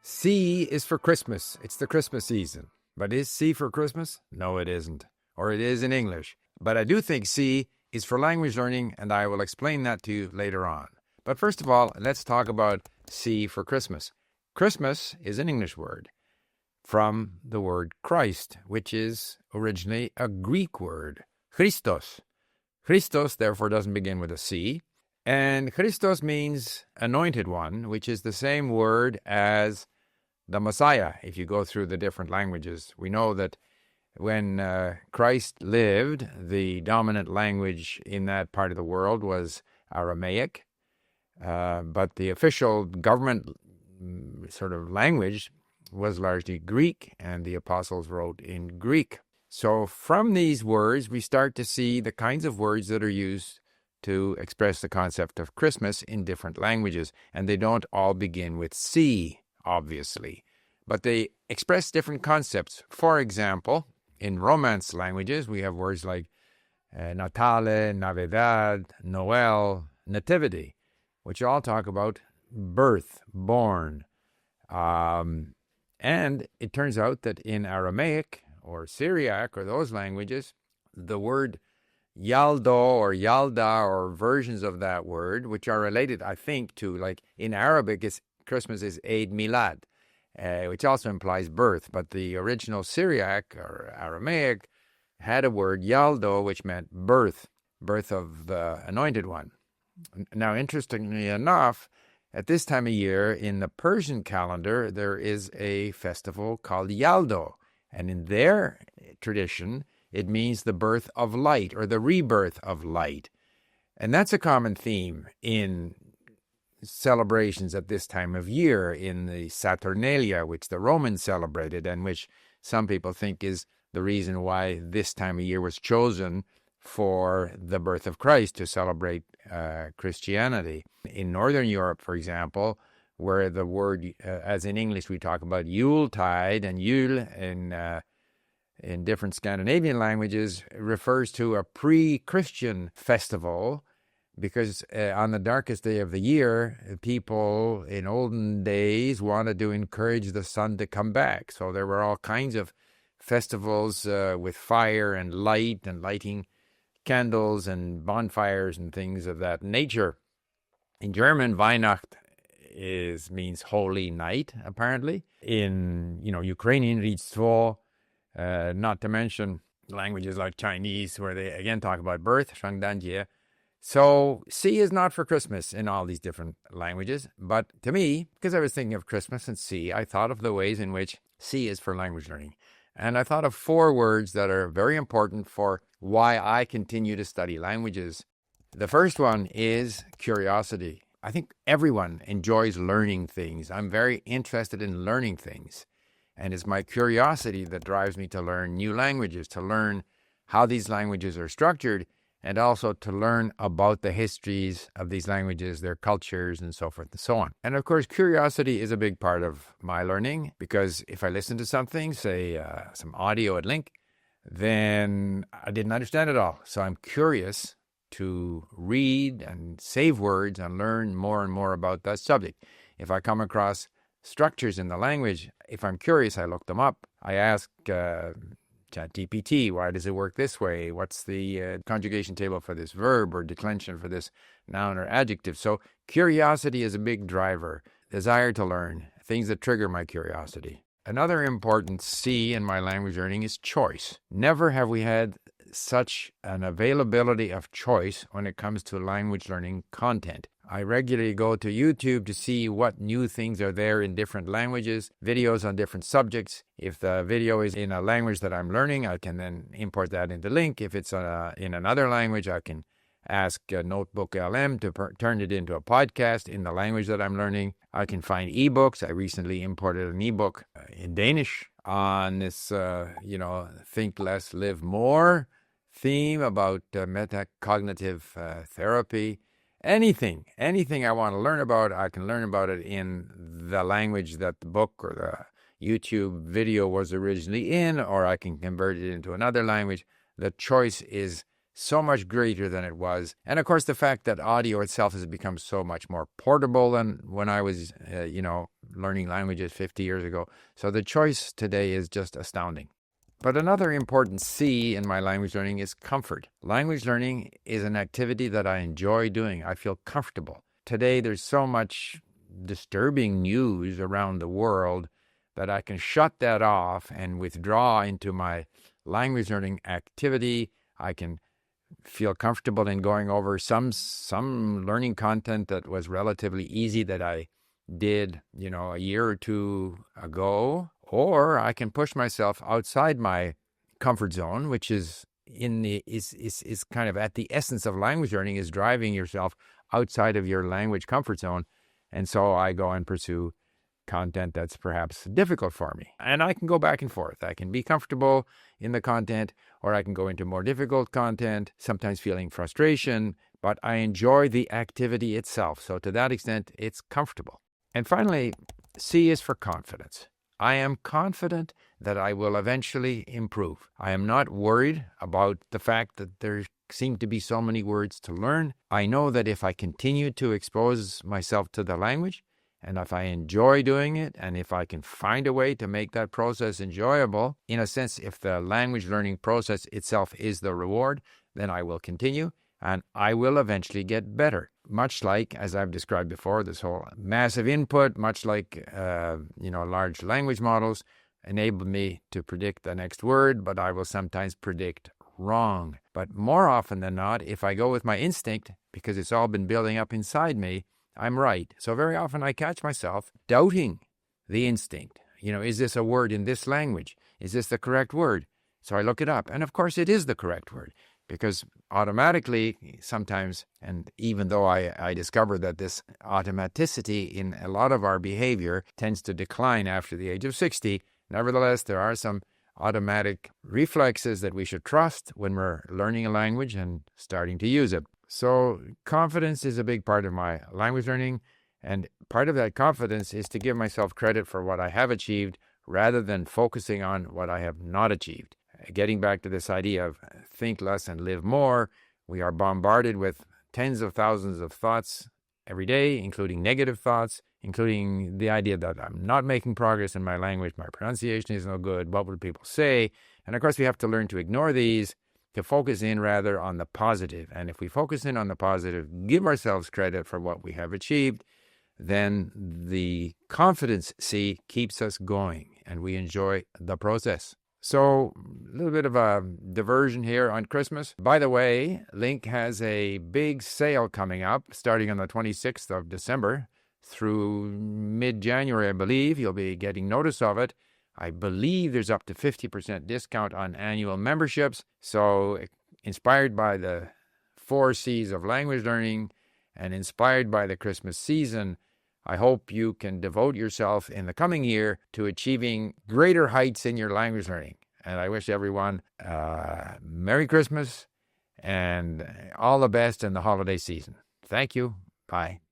C is for Christmas. It's the Christmas season. But is C for Christmas? No, it isn't. Or it is in English. But I do think C is for language learning, and I will explain that to you later on. But first of all, let's talk about C for Christmas. Christmas is an English word from the word Christ, which is originally a Greek word, Christos. Christos, therefore, doesn't begin with a C. And Christos means anointed one, which is the same word as the Messiah. If you go through the different languages, we know that when Christ lived, the dominant language in that part of the world was Aramaic. But the official government sort of language was largely Greek, and the apostles wrote in Greek. So from these words, we start to see the kinds of words that are used to express the concept of Christmas in different languages. And they don't all begin with C, obviously, but they express different concepts. For example, in Romance languages, we have words like Natale, Navidad, Noel, Nativity, which all talk about birth, born. And it turns out that in Aramaic or Syriac or those languages, the word Yaldo or Yalda or versions of that word, which are related, I think, to, like in Arabic, Christmas is Eid Milad, which also implies birth. But the original Syriac or Aramaic had a word Yaldo, which meant birth of the anointed one. Now, interestingly enough, at this time of year in the Persian calendar, there is a festival called Yaldo. And in their tradition, it means the birth of light or the rebirth of light. And that's a common theme in celebrations at this time of year, in the Saturnalia, which the Romans celebrated and which some people think is the reason why this time of year was chosen for the birth of Christ, to celebrate Christianity. In Northern Europe, for example, where the word, as in English we talk about Yuletide, and Yule in different Scandinavian languages refers to a pre-Christian festival, because on the darkest day of the year, people in olden days wanted to encourage the sun to come back. So there were all kinds of festivals with fire and light and lighting candles and bonfires and things of that nature. In German, Weihnacht means holy night, apparently. In Ukrainian, Rіздво, not to mention languages like Chinese, where they again talk about birth, Shangdanjie. So C is not for Christmas in all these different languages. But to me, because I was thinking of Christmas and C, I thought of the ways in which C is for language learning. And I thought of 4 words that are very important for why I continue to study languages. The first one is curiosity. I think everyone enjoys learning things. I'm very interested in learning things. And it's my curiosity that drives me to learn new languages, to learn how these languages are structured, and also to learn about the histories of these languages, their cultures, and so forth and so on. And of course, curiosity is a big part of my learning, because if I listen to something, say some audio at Link, then I didn't understand it all. So I'm curious to read and save words and learn more and more about that subject. If I come across structures in the language, if I'm curious, I look them up. I ask ChatGPT, why does it work this way? What's the conjugation table for this verb or declension for this noun or adjective? So curiosity is a big driver. Desire to learn, things that trigger my curiosity. Another important C in my language learning is choice. Never have we had such an availability of choice when it comes to language learning content. I regularly go to YouTube to see what new things are there in different languages, videos on different subjects. If the video is in a language that I'm learning, I can then import that into Link. If it's in another language, I can ask Notebook LM to turn it into a podcast in the language that I'm learning. I can find ebooks. I recently imported an ebook in Danish on this, think less, live more theme about metacognitive therapy. Anything I want to learn about, I can learn about it in the language that the book or the YouTube video was originally in, or I can convert it into another language. The choice is so much greater than it was. And of course, the fact that audio itself has become so much more portable than when I was, learning languages 50 years ago. So the choice today is just astounding. But another important C in my language learning is comfort. Language learning is an activity that I enjoy doing. I feel comfortable. Today, there's so much disturbing news around the world that I can shut that off and withdraw into my language learning activity. I can feel comfortable in going over some learning content that was relatively easy that I did, a year or two ago, or I can push myself outside my comfort zone, which is kind of at the essence of language learning, is driving yourself outside of your language comfort zone. And so I go and pursue content that's perhaps difficult for me. And I can go back and forth. I can be comfortable in the content, or I can go into more difficult content, sometimes feeling frustration, but I enjoy the activity itself. So to that extent, it's comfortable. And finally, C is for confidence. I am confident that I will eventually improve. I am not worried about the fact that there seem to be so many words to learn. I know that if I continue to expose myself to the language, and if I enjoy doing it, and if I can find a way to make that process enjoyable, in a sense, if the language learning process itself is the reward, then I will continue, and I will eventually get better. Much like, as I've described before, this whole massive input, much like, large language models enable me to predict the next word, but I will sometimes predict wrong. But more often than not, if I go with my instinct, because it's all been building up inside me, I'm right. So very often I catch myself doubting the instinct. Is this a word in this language? Is this the correct word? So I look it up. And of course it is the correct word, because automatically sometimes, and even though I discover that this automaticity in a lot of our behavior tends to decline after the age of 60, nevertheless, there are some automatic reflexes that we should trust when we're learning a language and starting to use it. So confidence is a big part of my language learning, and part of that confidence is to give myself credit for what I have achieved rather than focusing on what I have not achieved. Getting back to this idea of think less and live more, we are bombarded with tens of thousands of thoughts every day, including negative thoughts, including the idea that I'm not making progress in my language, my pronunciation is no good, what would people say? And of course we have to learn to ignore these, to focus in rather on the positive. And if we focus in on the positive, give ourselves credit for what we have achieved, then the confidence C keeps us going and we enjoy the process. So a little bit of a diversion here on Christmas. By the way, Link has a big sale coming up starting on the 26th of December through mid-January, I believe. You'll be getting notice of it. I believe there's up to 50% discount on annual memberships. So inspired by the 4 C's of language learning and inspired by the Christmas season, I hope you can devote yourself in the coming year to achieving greater heights in your language learning. And I wish everyone Merry Christmas and all the best in the holiday season. Thank you. Bye.